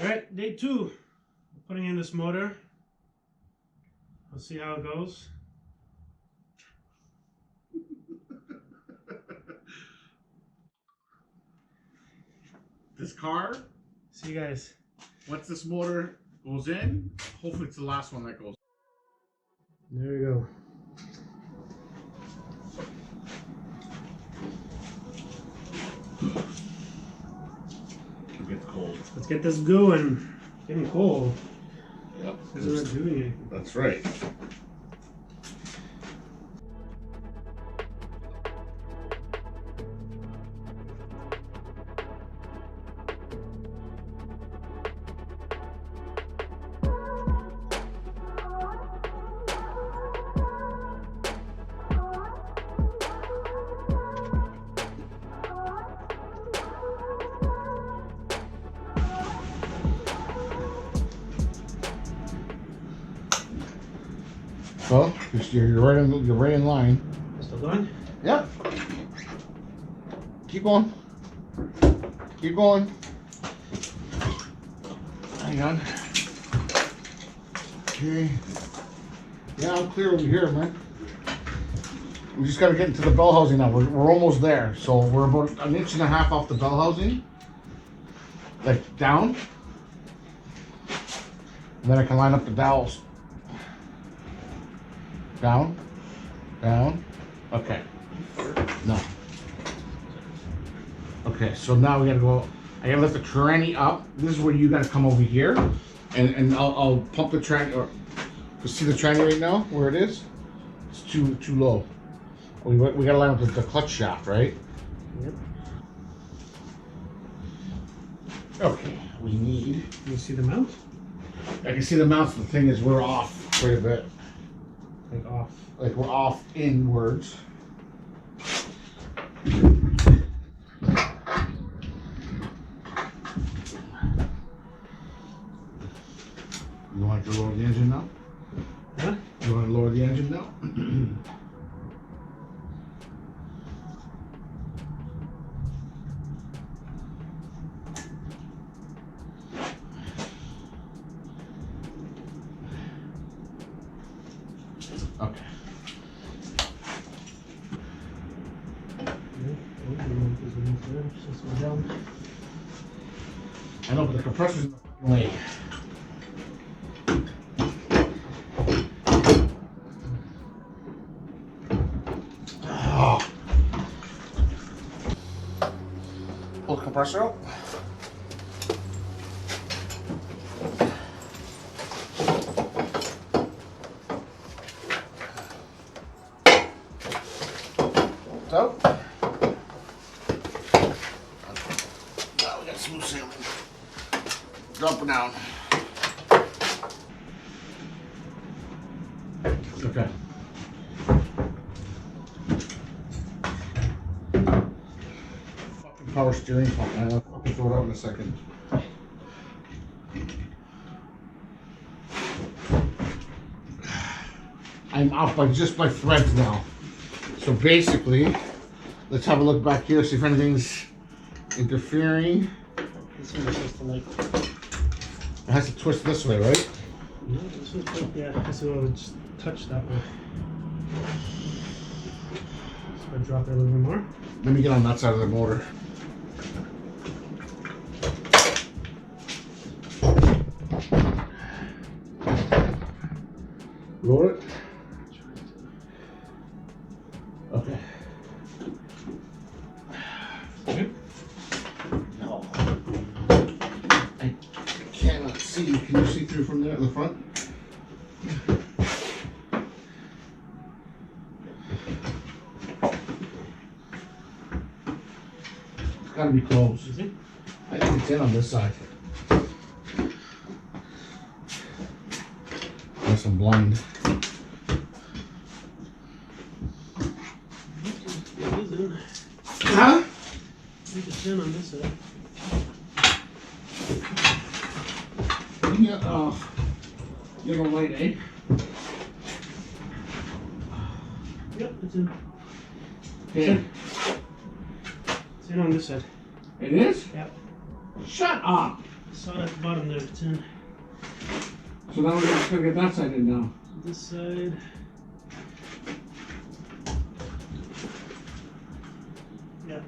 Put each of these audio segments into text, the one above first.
Alright, day 2. Putting in this motor. Let's see how it goes. This car, See you guys. once this motor goes in, hopefully it's the last one that goes. There we go. It gets cold. Let's get this going. It's getting cold. Yep. Because we're not doing anything. That's right. Well, you're right in line. Still going? Yep. Keep going. Keep going. Hang on. Okay. Yeah, I'm clear over here, man. We just gotta get into the bell housing now. We're almost there. So we're about 1.5 inches off the bell housing. Like down. And then I can line up the dowels. Down, down, okay, no. Okay, so now we gotta go, I gotta lift the tranny up. This is where you gotta come over here, and I'll pump the tranny, or, you see the tranny right now, where it is? It's too low. We gotta line up the clutch shaft, right? Yep. Okay, we need. You see the mount? I can see the mounts, the thing is we're off quite a bit. Like off. Like we're off inwards. You want to lower the engine now? Huh? You want to lower the engine now? Okay. I know, but the compressor's in the fucking way. Oh. Pull the compressor out. Out. Now we got smooth sailing. Drop it down. Okay. Fucking power steering pump, man. I'll fucking throw it out in a second. I'm out by just by threads now. So basically, let's have a look back here, see if anything's interfering. This one's supposed to like. It has to twist this way, right? No, this one's like, yeah, this one would just touch that way. So I drop it a little bit more. Let me get on that side of the motor. Lower it. Okay. No. I cannot see. Can you see through from there at the front? It's gotta be closed. Is it? I think it's in on this side. Unless I'm blind. It is in. Huh? I think it's in on this side. Yeah, you don't light, eh? Yep, it's in. Yeah. It's in on this side. It is? Yep. Shut up! Saw it at the bottom there, it's in. So now we're just gonna get that side in now. This side. Yeah.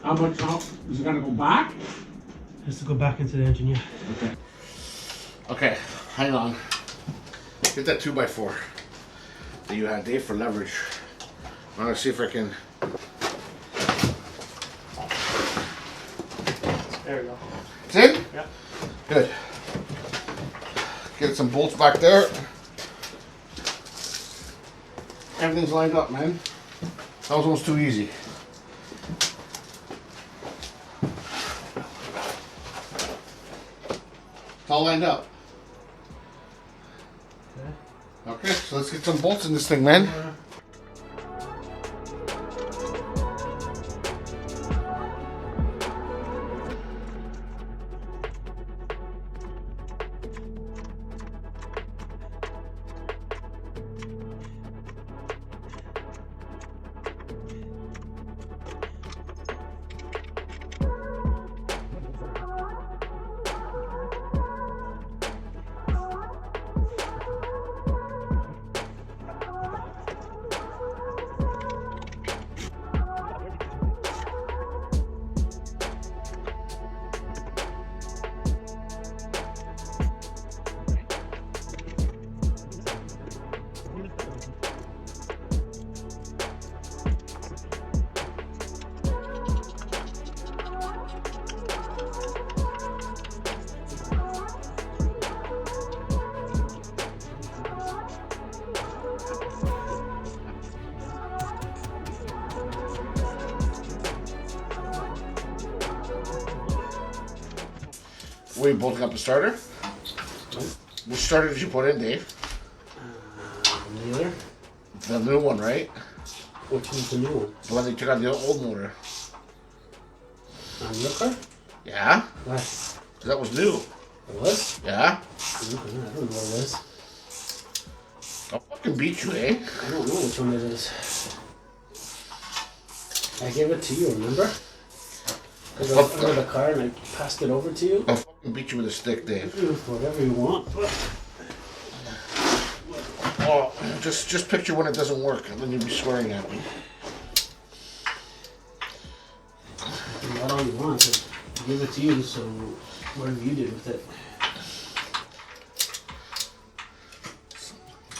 How much out? Is it gonna go back? It has to go back into the engine, yeah. Okay. Okay, hang on. Get that 2x4 that you had, Dave, for leverage. I'm gonna see if I can. There we go. It's in? Yeah. Good. Get some bolts back there. Everything's lined up, man. That was almost too easy. It's all lined up. Okay, so let's get some bolts in this thing, man. Were you bolting up the starter? Which starter did you put in, Dave? Neither. The new one, right? Which one's the new one? The one that you took out the old motor. On your car? Yeah? Why? 'Cause that was new. It was? Yeah? I don't know what it was. I'll fucking beat you, eh? I don't know which one it is. I gave it to you, remember? Because I was under the car and I passed it over to you. I'll fucking beat you with a stick, Dave. Whatever you want. Oh, just picture when it doesn't work, and then you'll be swearing at me. Not all you want. I give it to you, so whatever you do with it.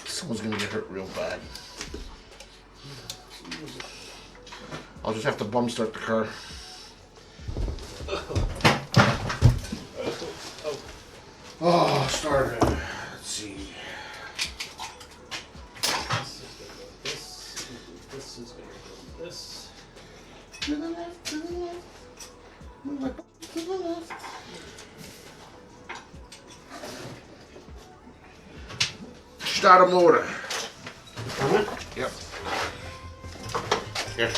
Someone's gonna get hurt real bad. I'll just have to bum start the car. Oh, starter. Let's see. This is gonna go this. To the left, to the left. Move my butt to the left. Start a motor. Coming? Yep. Here.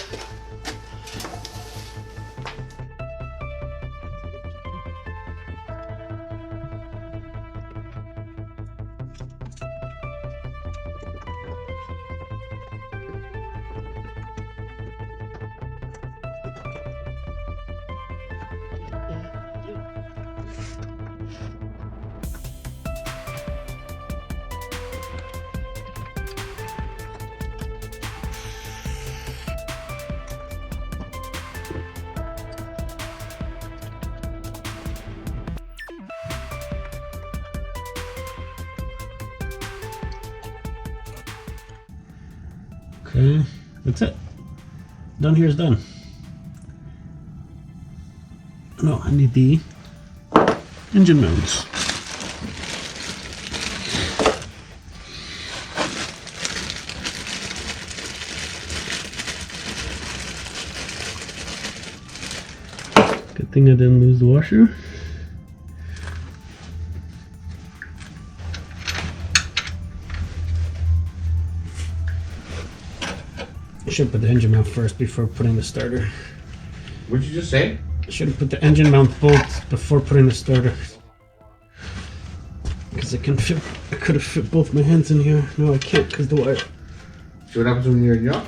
Okay, that's it. Done here is done. No, I need the engine mounts. Good thing I didn't lose the washer. I should put the engine mount first before putting the starter. What did you just say? I should have put the engine mount bolts before putting the starter. Because I could have fit both my hands in here. No, I can't because the wire. See what happens when you're young?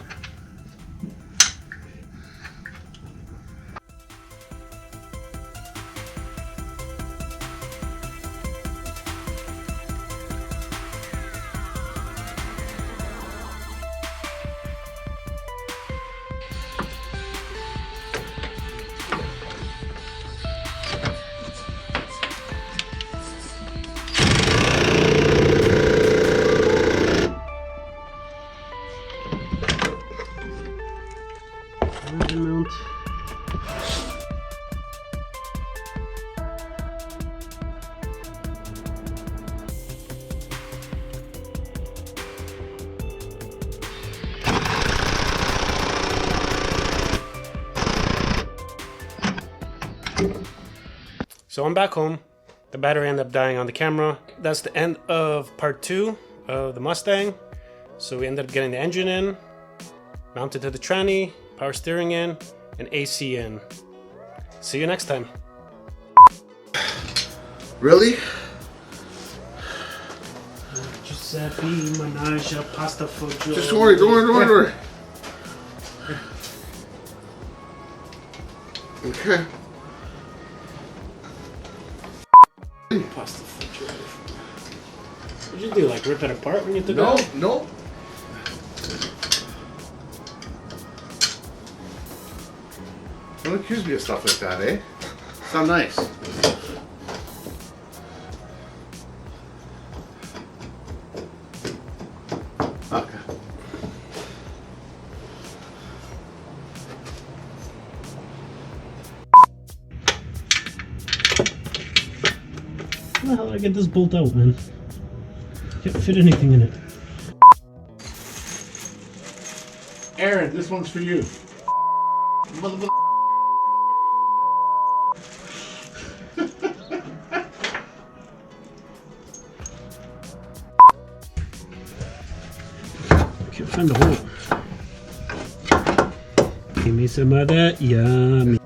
So I'm back home. The battery ended up dying on the camera. That's the end of part 2 of the Mustang. So we ended up getting the engine in, mounted to the tranny, power steering in, and AC in. See you next time. Really? Giuseppe Manage pasta for Joe. Just don't worry. Okay. Pasta for Joe. What'd you do? Like rip it apart when you took it No, out? no. Don't accuse me of stuff like that, eh? It's not nice. Okay. How the hell did I get this bolt out, man? Can't fit anything in it. Aaron, this one's for you. Can't find the hole. Give me some of that yummy.